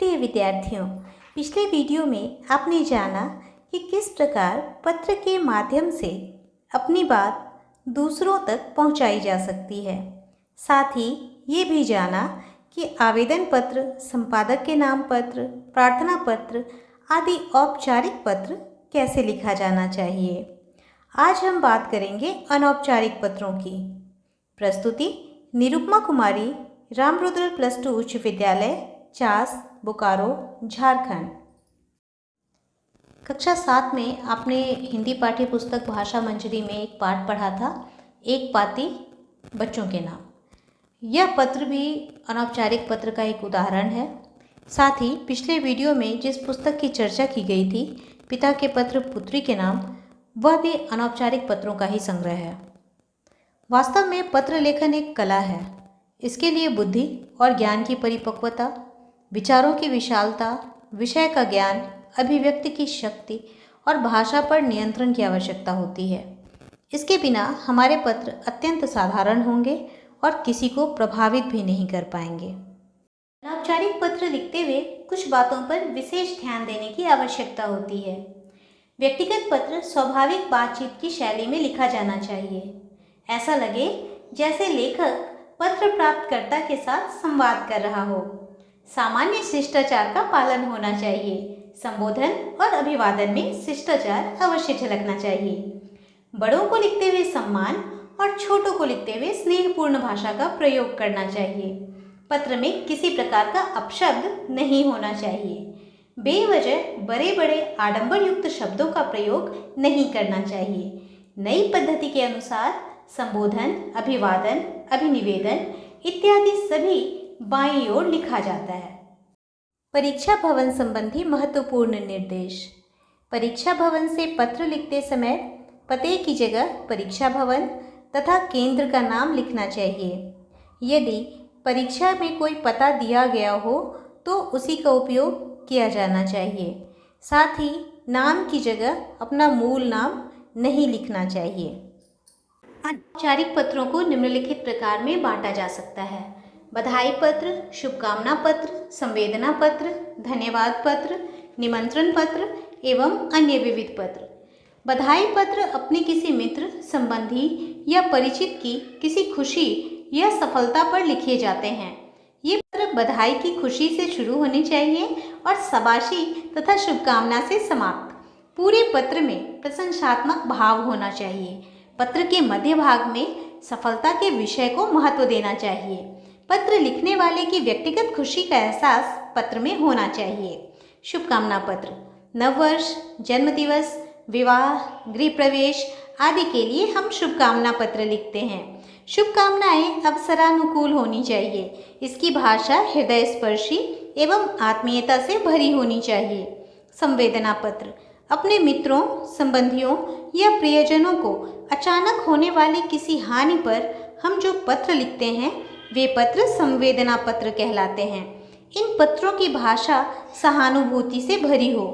प्रिय विद्यार्थियों, पिछले वीडियो में आपने जाना कि किस प्रकार पत्र के माध्यम से अपनी बात दूसरों तक पहुंचाई जा सकती है। साथ ही ये भी जाना कि आवेदन पत्र, संपादक के नाम पत्र, प्रार्थना पत्र आदि औपचारिक पत्र कैसे लिखा जाना चाहिए। आज हम बात करेंगे अनौपचारिक पत्रों की। प्रस्तुति निरुपमा कुमारी, रामरुद्र +2 उच्च विद्यालय, चास, बोकारो, झारखंड। कक्षा 7 में आपने हिंदी पाठ्य पुस्तक भाषा मंजरी में एक पाठ पढ़ा था, एक पाती बच्चों के नाम। यह पत्र भी अनौपचारिक पत्र का एक उदाहरण है। साथ ही पिछले वीडियो में जिस पुस्तक की चर्चा की गई थी, पिता के पत्र पुत्री के नाम, वह भी अनौपचारिक पत्रों का ही संग्रह है। वास्तव में पत्र लेखन एक कला है। इसके लिए बुद्धि और ज्ञान की परिपक्वता, विचारों की विशालता, विषय का ज्ञान, अभिव्यक्ति की शक्ति और भाषा पर नियंत्रण की आवश्यकता होती है। इसके बिना हमारे पत्र अत्यंत साधारण होंगे और किसी को प्रभावित भी नहीं कर पाएंगे। अनौपचारिक पत्र लिखते हुए कुछ बातों पर विशेष ध्यान देने की आवश्यकता होती है। व्यक्तिगत पत्र स्वाभाविक बातचीत की शैली में लिखा जाना चाहिए। ऐसा लगे जैसे लेखक पत्र प्राप्तकर्ता के साथ संवाद कर रहा हो। सामान्य शिष्टाचार का पालन होना चाहिए। संबोधन और अभिवादन में शिष्टाचार अवश्य झलकना चाहिए। बड़ों को लिखते हुए सम्मान और छोटों को लिखते हुए स्नेहपूर्ण भाषा का प्रयोग करना चाहिए। पत्र में किसी प्रकार का अपशब्द नहीं होना चाहिए। बेवजह बड़े बड़े आडंबर युक्त शब्दों का प्रयोग नहीं करना चाहिए। नई पद्धति के अनुसार संबोधन, अभिवादन, अभिनिवेदन इत्यादि सभी बाईं ओर लिखा जाता है। परीक्षा भवन संबंधी महत्वपूर्ण निर्देश। परीक्षा भवन से पत्र लिखते समय पते की जगह परीक्षा भवन तथा केंद्र का नाम लिखना चाहिए। यदि परीक्षा में कोई पता दिया गया हो तो उसी का उपयोग किया जाना चाहिए। साथ ही नाम की जगह अपना मूल नाम नहीं लिखना चाहिए। अनौपचारिक पत्रों को निम्नलिखित प्रकार में बांटा जा सकता है: बधाई पत्र, शुभकामना पत्र, संवेदना पत्र, धन्यवाद पत्र, निमंत्रण पत्र एवं अन्य विविध पत्र। बधाई पत्र अपने किसी मित्र, संबंधी या परिचित की किसी खुशी या सफलता पर लिखे जाते हैं। ये पत्र बधाई की खुशी से शुरू होने चाहिए और शाबाशी तथा शुभकामना से समाप्त। पूरे पत्र में प्रशंसात्मक भाव होना चाहिए। पत्र के मध्य भाग में सफलता के विषय को महत्व देना चाहिए। पत्र लिखने वाले की व्यक्तिगत खुशी का एहसास पत्र में होना चाहिए। शुभकामना पत्र नववर्ष, जन्मदिवस, विवाह, गृह प्रवेश आदि के लिए हम शुभकामना पत्र लिखते हैं। शुभकामनाएं अवसरानुकूल होनी चाहिए। इसकी भाषा हृदय स्पर्शी एवं आत्मीयता से भरी होनी चाहिए। संवेदना पत्र अपने मित्रों, संबंधियों या प्रियजनों को अचानक होने वाली किसी हानि पर हम जो पत्र लिखते हैं वे पत्र संवेदना पत्र कहलाते हैं। इन पत्रों की भाषा सहानुभूति से भरी हो।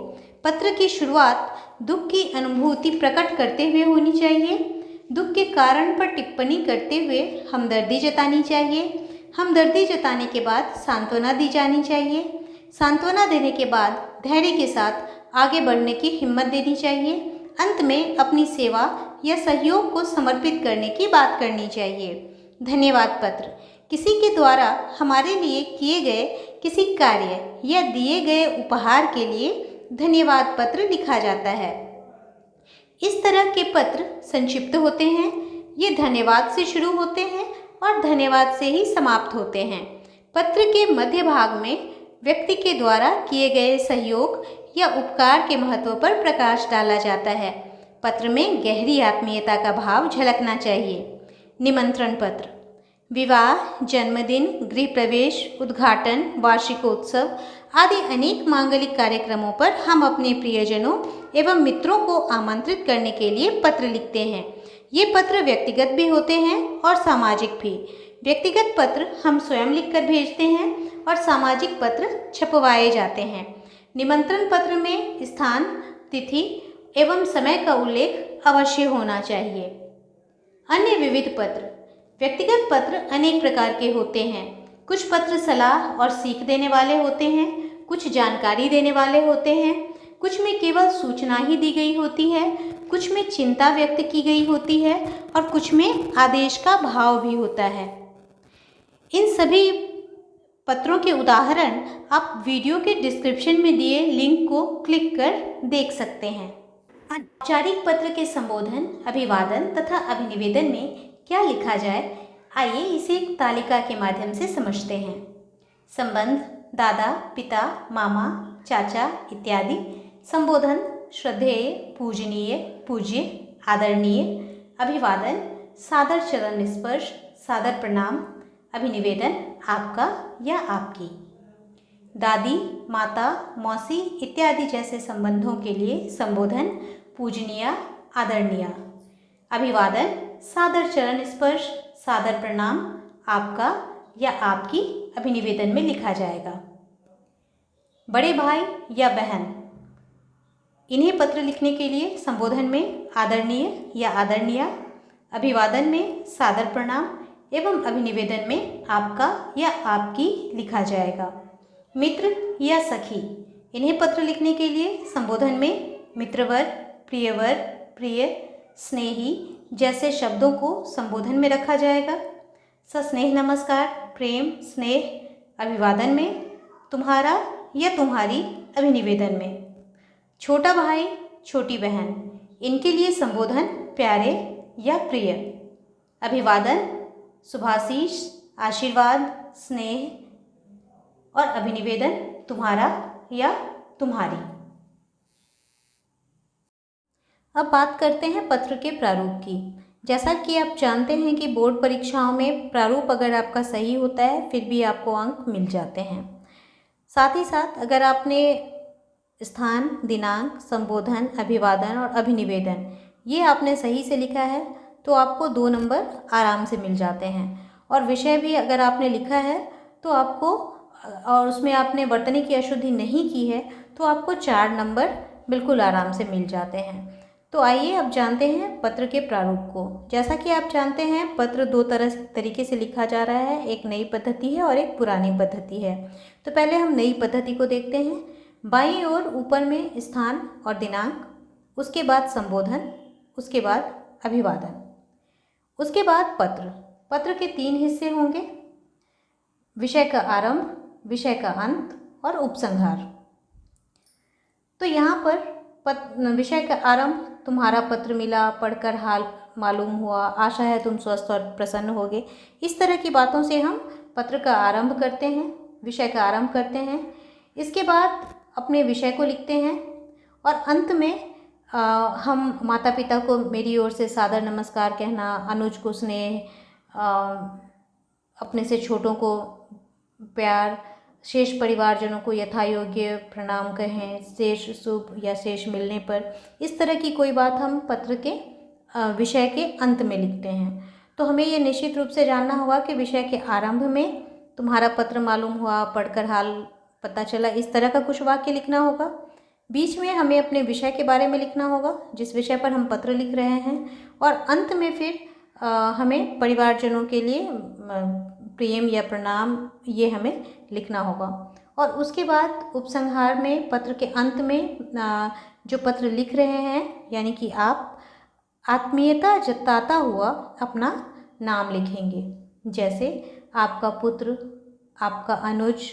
पत्र की शुरुआत दुख की अनुभूति प्रकट करते हुए होनी चाहिए। दुख के कारण पर टिप्पणी करते हुए हमदर्दी जतानी चाहिए। हमदर्दी जताने के बाद सांत्वना दी जानी चाहिए। सांत्वना देने के बाद धैर्य के साथ आगे बढ़ने की हिम्मत देनी चाहिए। अंत में अपनी सेवा या सहयोग को समर्पित करने की बात करनी चाहिए। धन्यवाद पत्र किसी के द्वारा हमारे लिए किए गए किसी कार्य या दिए गए उपहार के लिए धन्यवाद पत्र लिखा जाता है। इस तरह के पत्र संक्षिप्त होते हैं। ये धन्यवाद से शुरू होते हैं और धन्यवाद से ही समाप्त होते हैं। पत्र के मध्य भाग में व्यक्ति के द्वारा किए गए सहयोग या उपकार के महत्व पर प्रकाश डाला जाता है। पत्र में गहरी आत्मीयता का भाव झलकना चाहिए। निमंत्रण पत्र विवाह, जन्मदिन, गृह प्रवेश, उद्घाटन, वार्षिकोत्सव आदि अनेक मांगलिक कार्यक्रमों पर हम अपने प्रियजनों एवं मित्रों को आमंत्रित करने के लिए पत्र लिखते हैं। ये पत्र व्यक्तिगत भी होते हैं और सामाजिक भी। व्यक्तिगत पत्र हम स्वयं लिखकर भेजते हैं और सामाजिक पत्र छपवाए जाते हैं। निमंत्रण पत्र में स्थान, तिथि एवं समय का उल्लेख अवश्य होना चाहिए। अन्य विविध पत्र व्यक्तिगत पत्र अनेक प्रकार के होते हैं। कुछ पत्र सलाह और सीख देने वाले होते हैं, कुछ जानकारी देने वाले होते हैं, कुछ में केवल सूचना ही दी गई होती है, कुछ में चिंता व्यक्त की गई होती है और कुछ में आदेश का भाव भी होता है। इन सभी पत्रों के उदाहरण आप वीडियो के डिस्क्रिप्शन में दिए लिंक को क्लिक कर देख सकते हैं। औपचारिक पत्र के संबोधन, अभिवादन तथा अभिनिवेदन में क्या लिखा जाए, आइए इसे एक तालिका के माध्यम से समझते हैं। संबंध, दादा, पिता, मामा, चाचा इत्यादि। संबोधन, श्रद्धेय, पूजनीय, पूज्य, आदरणीय। अभिवादन, सादर चरण स्पर्श, सादर प्रणाम। अभिनिवेदन, आपका या आपकी। दादी, माता, मौसी इत्यादि जैसे संबंधों के लिए संबोधन पूजनीय, आदरणीय। अभिवादन, सादर चरण स्पर्श, सादर प्रणाम, आपका या आपकी अभिनिवेदन में लिखा जाएगा। बड़े भाई या बहन, इन्हें पत्र लिखने के लिए संबोधन में आदरणीय या आदरणीय, अभिवादन में सादर प्रणाम एवं अभिनिवेदन में आपका या आपकी लिखा जाएगा। मित्र या सखी, इन्हें पत्र लिखने के लिए संबोधन में मित्रवर, प्रियवर, प्रिय, स्नेही जैसे शब्दों को संबोधन में रखा जाएगा। सस्नेह नमस्कार, प्रेम, स्नेह अभिवादन में, तुम्हारा या तुम्हारी अभिनिवेदन में। छोटा भाई, छोटी बहन, इनके लिए संबोधन प्यारे या प्रिय। अभिवादन शुभाशीष, आशीर्वाद, स्नेह और अभिनिवेदन तुम्हारा या तुम्हारी। अब बात करते हैं पत्र के प्रारूप की। जैसा कि आप जानते हैं कि बोर्ड परीक्षाओं में प्रारूप अगर आपका सही होता है फिर भी आपको अंक मिल जाते हैं। साथ ही साथ अगर आपने स्थान, दिनांक, संबोधन, अभिवादन और अभिनिवेदन ये आपने सही से लिखा है तो आपको 2 नंबर आराम से मिल जाते हैं। और विषय भी अगर आपने लिखा है तो आपको, और उसमें आपने वर्तनी की अशुद्धि नहीं की है तो आपको 4 नंबर बिल्कुल आराम से मिल जाते हैं। तो आइए अब जानते हैं पत्र के प्रारूप को। जैसा कि आप जानते हैं पत्र 2 तरीके से लिखा जा रहा है, एक नई पद्धति है और एक पुरानी पद्धति है। तो पहले हम नई पद्धति को देखते हैं। बाईं ओर ऊपर में स्थान और दिनांक, उसके बाद संबोधन, उसके बाद अभिवादन, उसके बाद पत्र। पत्र के 3 हिस्से होंगे, विषय का आरंभ, विषय का अंत और उपसंहार। तो यहाँ पर विषय का आरंभ, तुम्हारा पत्र मिला, पढ़कर हाल मालूम हुआ, आशा है तुम स्वस्थ और प्रसन्न होगे। इस तरह की बातों से हम पत्र का आरंभ करते हैं, विषय का आरंभ करते हैं। इसके बाद अपने विषय को लिखते हैं और अंत में हम माता पिता को मेरी ओर से सादर नमस्कार कहना, अनुज को स्नेह, अपने से छोटों को प्यार, शेष परिवारजनों को यथा योग्य प्रणाम कहें, शेष शुभ या शेष मिलने पर, इस तरह की कोई बात हम पत्र के विषय के अंत में लिखते हैं। तो हमें ये निश्चित रूप से जानना होगा कि विषय के आरंभ में तुम्हारा पत्र मालूम हुआ, पढ़कर हाल पता चला, इस तरह का कुछ वाक्य लिखना होगा। बीच में हमें अपने विषय के बारे में लिखना होगा जिस विषय पर हम पत्र लिख रहे हैं, और अंत में फिर हमें परिवारजनों के लिए प्रेम या प्रणाम ये हमें लिखना होगा। और उसके बाद उपसंहार में पत्र के अंत में जो पत्र लिख रहे हैं यानी कि आप आत्मीयता जताता हुआ अपना नाम लिखेंगे, जैसे आपका पुत्र, आपका अनुज,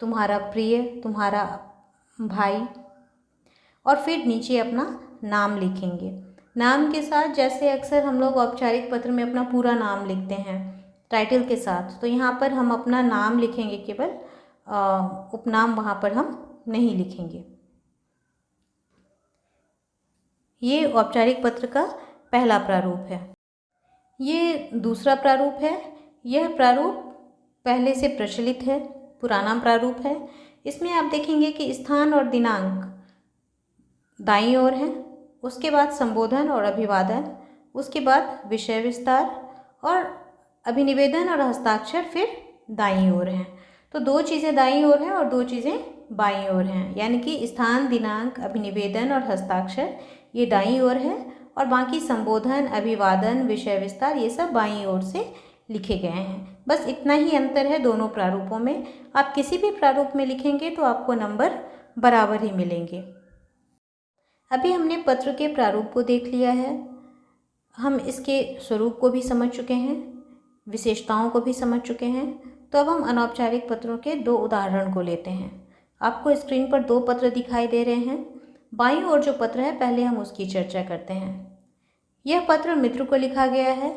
तुम्हारा प्रिय, तुम्हारा भाई, और फिर नीचे अपना नाम लिखेंगे। नाम के साथ जैसे अक्सर हम लोग औपचारिक पत्र में अपना पूरा नाम लिखते हैं टाइटल के साथ, तो यहाँ पर हम अपना नाम लिखेंगे, केवल उपनाम वहाँ पर हम नहीं लिखेंगे। ये औपचारिक पत्र का पहला प्रारूप है। ये दूसरा प्रारूप है। यह प्रारूप पहले से प्रचलित है, पुराना प्रारूप है। इसमें आप देखेंगे कि स्थान और दिनांक दाईं ओर है, उसके बाद संबोधन और अभिवादन, उसके बाद विषय विस्तार और अभिनिवेदन और हस्ताक्षर फिर दाईं ओर हैं। तो 2 चीज़ें दाईं ओर हैं और 2 चीज़ें बाईं ओर हैं, यानी कि स्थान, दिनांक, अभिनिवेदन और हस्ताक्षर ये दाईं ओर है और बाकी संबोधन, अभिवादन, विषय विस्तार ये सब बाईं ओर से लिखे गए हैं। बस इतना ही अंतर है दोनों प्रारूपों में। आप किसी भी प्रारूप में लिखेंगे तो आपको नंबर बराबर ही मिलेंगे। अभी हमने पत्र के प्रारूप को देख लिया है, हम इसके स्वरूप को भी समझ चुके हैं, विशेषताओं को भी समझ चुके हैं। तो अब हम अनौपचारिक पत्रों के 2 उदाहरण को लेते हैं। आपको स्क्रीन पर 2 पत्र दिखाई दे रहे हैं। बाईं ओर जो पत्र है पहले हम उसकी चर्चा करते हैं। यह पत्र मित्र को लिखा गया है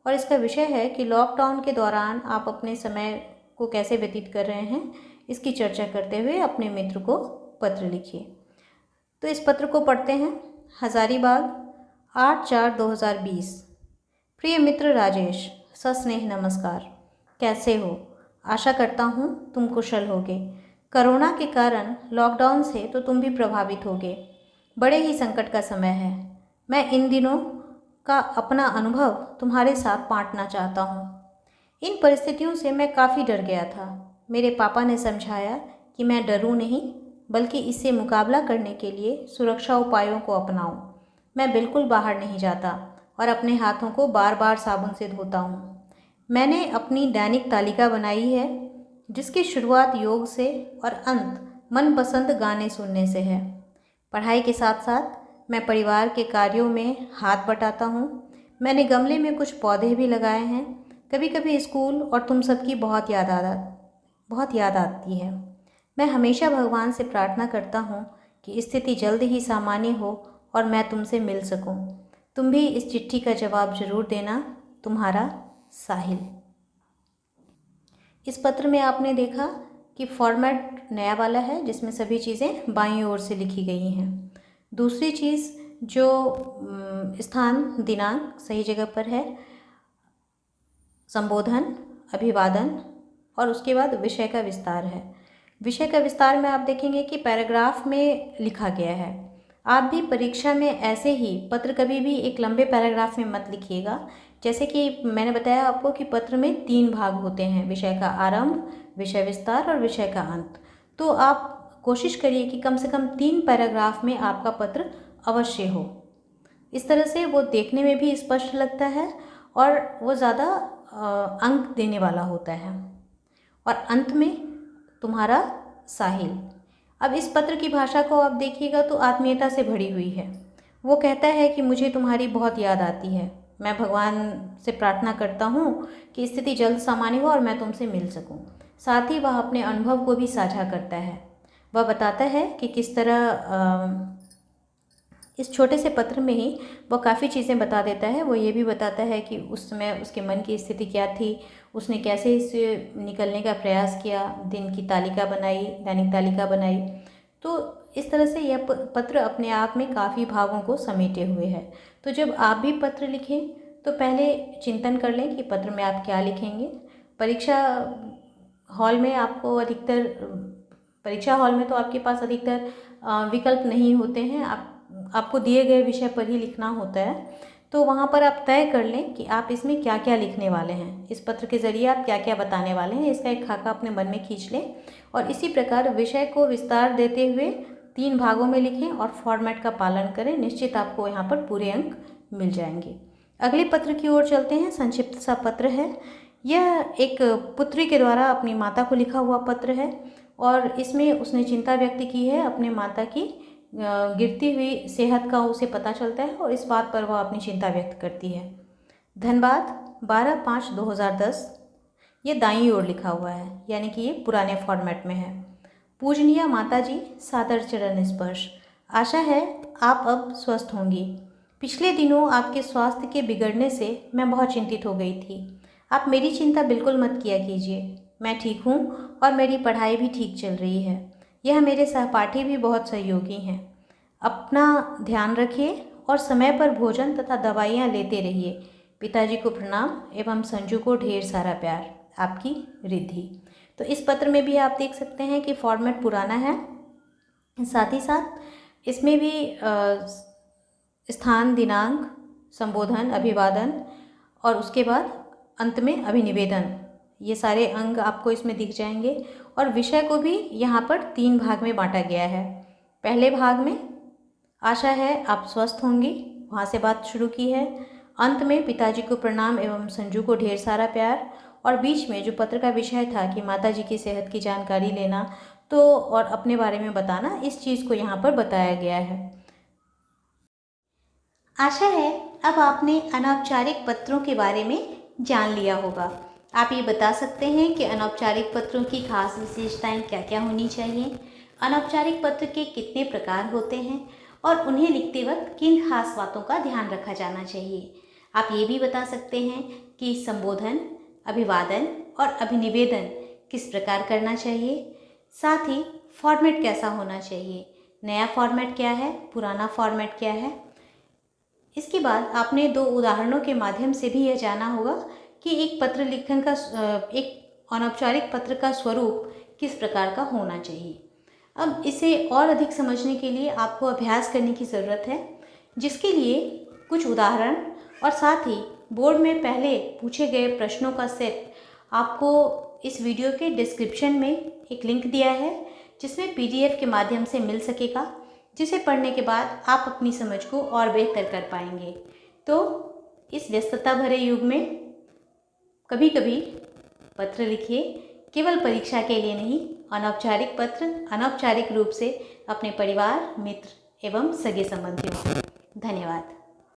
और इसका विषय है कि लॉकडाउन के दौरान आप अपने समय को कैसे व्यतीत कर रहे हैं, इसकी चर्चा करते हुए अपने मित्र को पत्र लिखिए। तो इस पत्र को पढ़ते हैं। हज़ारीबाग 8/4/2020। प्रिय मित्र राजेश, सस्नेह नमस्कार। कैसे हो? आशा करता हूँ तुम कुशल होगे। कोरोना के कारण लॉकडाउन से तो तुम भी प्रभावित होगे। बड़े ही संकट का समय है। मैं इन दिनों का अपना अनुभव तुम्हारे साथ बांटना चाहता हूँ। इन परिस्थितियों से मैं काफ़ी डर गया था। मेरे पापा ने समझाया कि मैं डरूं नहीं, बल्कि इससे मुकाबला करने के लिए सुरक्षा उपायों को अपनाऊं। मैं बिल्कुल बाहर नहीं जाता और अपने हाथों को बार बार साबुन से धोता हूँ। मैंने अपनी दैनिक तालिका बनाई है, जिसकी शुरुआत योग से और अंत मनपसंद गाने सुनने से है। पढ़ाई के साथ साथ मैं परिवार के कार्यों में हाथ बटाता हूँ। मैंने गमले में कुछ पौधे भी लगाए हैं। कभी कभी स्कूल और तुम सबकी बहुत याद आती है। मैं हमेशा भगवान से प्रार्थना करता हूँ कि स्थिति जल्द ही सामान्य हो और मैं तुमसे मिल सकूँ। तुम भी इस चिट्ठी का जवाब जरूर देना। तुम्हारा साहिल। इस पत्र में आपने देखा कि फॉर्मेट नया वाला है, जिसमें सभी चीज़ें बाईं ओर से लिखी गई हैं। दूसरी चीज़ जो स्थान दिनांक सही जगह पर है, संबोधन, अभिवादन और उसके बाद विषय का विस्तार है। विषय का विस्तार में आप देखेंगे कि पैराग्राफ में लिखा गया है। आप भी परीक्षा में ऐसे ही पत्र कभी भी एक लंबे पैराग्राफ में मत लिखिएगा। जैसे कि मैंने बताया आपको कि पत्र में 3 भाग होते हैं, विषय का आरंभ, विषय विस्तार और विषय का अंत। तो आप कोशिश करिए कि कम से कम 3 पैराग्राफ में आपका पत्र अवश्य हो। इस तरह से वो देखने में भी स्पष्ट लगता है और वो ज़्यादा अंक देने वाला होता है। और अंत में तुम्हारा साहिल। अब इस पत्र की भाषा को आप देखिएगा तो आत्मीयता से भरी हुई है। वो कहता है कि मुझे तुम्हारी बहुत याद आती है। मैं भगवान से प्रार्थना करता हूँ कि स्थिति जल्द सामान्य हो और मैं तुमसे मिल सकूँ। साथ ही वह अपने अनुभव को भी साझा करता है। वह बताता है कि किस तरह इस छोटे से पत्र में ही वह काफ़ी चीज़ें बता देता है। वो ये भी बताता है कि उस समय उसके मन की स्थिति क्या थी, उसने कैसे इससे निकलने का प्रयास किया, दिन की तालिका बनाई, दैनिक तालिका बनाई। तो इस तरह से यह पत्र अपने आप में काफ़ी भावों को समेटे हुए है। तो जब आप भी पत्र लिखें तो पहले चिंतन कर लें कि पत्र में आप क्या लिखेंगे। परीक्षा हॉल में तो आपके पास अधिकतर विकल्प नहीं होते हैं। आपको दिए गए विषय पर ही लिखना होता है। तो वहाँ पर आप तय कर लें कि आप इसमें क्या क्या लिखने वाले हैं, इस पत्र के ज़रिए आप क्या क्या बताने वाले हैं। इसका एक खाका अपने मन में खींच लें और इसी प्रकार विषय को विस्तार देते हुए 3 भागों में लिखें और फॉर्मेट का पालन करें। निश्चित आपको यहाँ पर पूरे अंक मिल जाएंगे। अगले पत्र की ओर चलते हैं। संक्षिप्त सा पत्र है। यह एक पुत्री के द्वारा अपनी माता को लिखा हुआ पत्र है और इसमें उसने चिंता व्यक्त की है अपने माता की गिरती हुई सेहत का उसे पता चलता है और इस बात पर वह अपनी चिंता व्यक्त करती है। धनबाद 12/5/2010। ये दाईं ओर लिखा हुआ है, यानी कि ये पुराने फॉर्मेट में है। पूजनीय माता जी, सादर चरण स्पर्श। आशा है आप अब स्वस्थ होंगी। पिछले दिनों आपके स्वास्थ्य के बिगड़ने से मैं बहुत चिंतित हो गई थी। आप मेरी चिंता बिल्कुल मत किया कीजिए। मैं ठीक हूँ और मेरी पढ़ाई भी ठीक चल रही है। यह मेरे सहपाठी भी बहुत सहयोगी हैं। अपना ध्यान रखिए और समय पर भोजन तथा दवाइयाँ लेते रहिए। पिताजी को प्रणाम एवं संजू को ढेर सारा प्यार। आपकी रिद्धि। तो इस पत्र में भी आप देख सकते हैं कि फॉर्मेट पुराना है, साथ ही साथ इसमें भी स्थान, दिनांक, संबोधन, अभिवादन और उसके बाद अंत में अभिनिवेदन, ये सारे अंग आपको इसमें दिख जाएंगे। और विषय को भी यहाँ पर 3 भाग में बांटा गया है। पहले भाग में आशा है आप स्वस्थ होंगी, वहाँ से बात शुरू की है। अंत में पिताजी को प्रणाम एवं संजू को ढेर सारा प्यार और बीच में जो पत्र का विषय था कि माताजी की सेहत की जानकारी लेना तो और अपने बारे में बताना, इस चीज़ को यहाँ पर बताया गया है। आशा है अब आपने अनौपचारिक पत्रों के बारे में जान लिया होगा। आप ये बता सकते हैं कि अनौपचारिक पत्रों की खास विशेषताएं क्या क्या होनी चाहिए, अनौपचारिक पत्र के कितने प्रकार होते हैं और उन्हें लिखते वक्त किन खास बातों का ध्यान रखा जाना चाहिए। आप ये भी बता सकते हैं कि संबोधन, अभिवादन और अभिनिवेदन किस प्रकार करना चाहिए, साथ ही फॉर्मेट कैसा होना चाहिए, नया फॉर्मेट क्या है, पुराना फॉर्मेट क्या है। इसके बाद आपने 2 उदाहरणों के माध्यम से भी यह जाना होगा कि एक पत्र लिखन का एक अनौपचारिक पत्र का स्वरूप किस प्रकार का होना चाहिए। अब इसे और अधिक समझने के लिए आपको अभ्यास करने की ज़रूरत है, जिसके लिए कुछ उदाहरण और साथ ही बोर्ड में पहले पूछे गए प्रश्नों का सेट आपको इस वीडियो के डिस्क्रिप्शन में एक लिंक दिया है, जिसमें PDF के माध्यम से मिल सकेगा, जिसे पढ़ने के बाद आप अपनी समझ को और बेहतर कर पाएंगे। तो इस व्यस्तता भरे युग में कभी कभी पत्र लिखिए, केवल परीक्षा के लिए नहीं, अनौपचारिक पत्र अनौपचारिक रूप से अपने परिवार, मित्र एवं सगे संबंधियों को। धन्यवाद।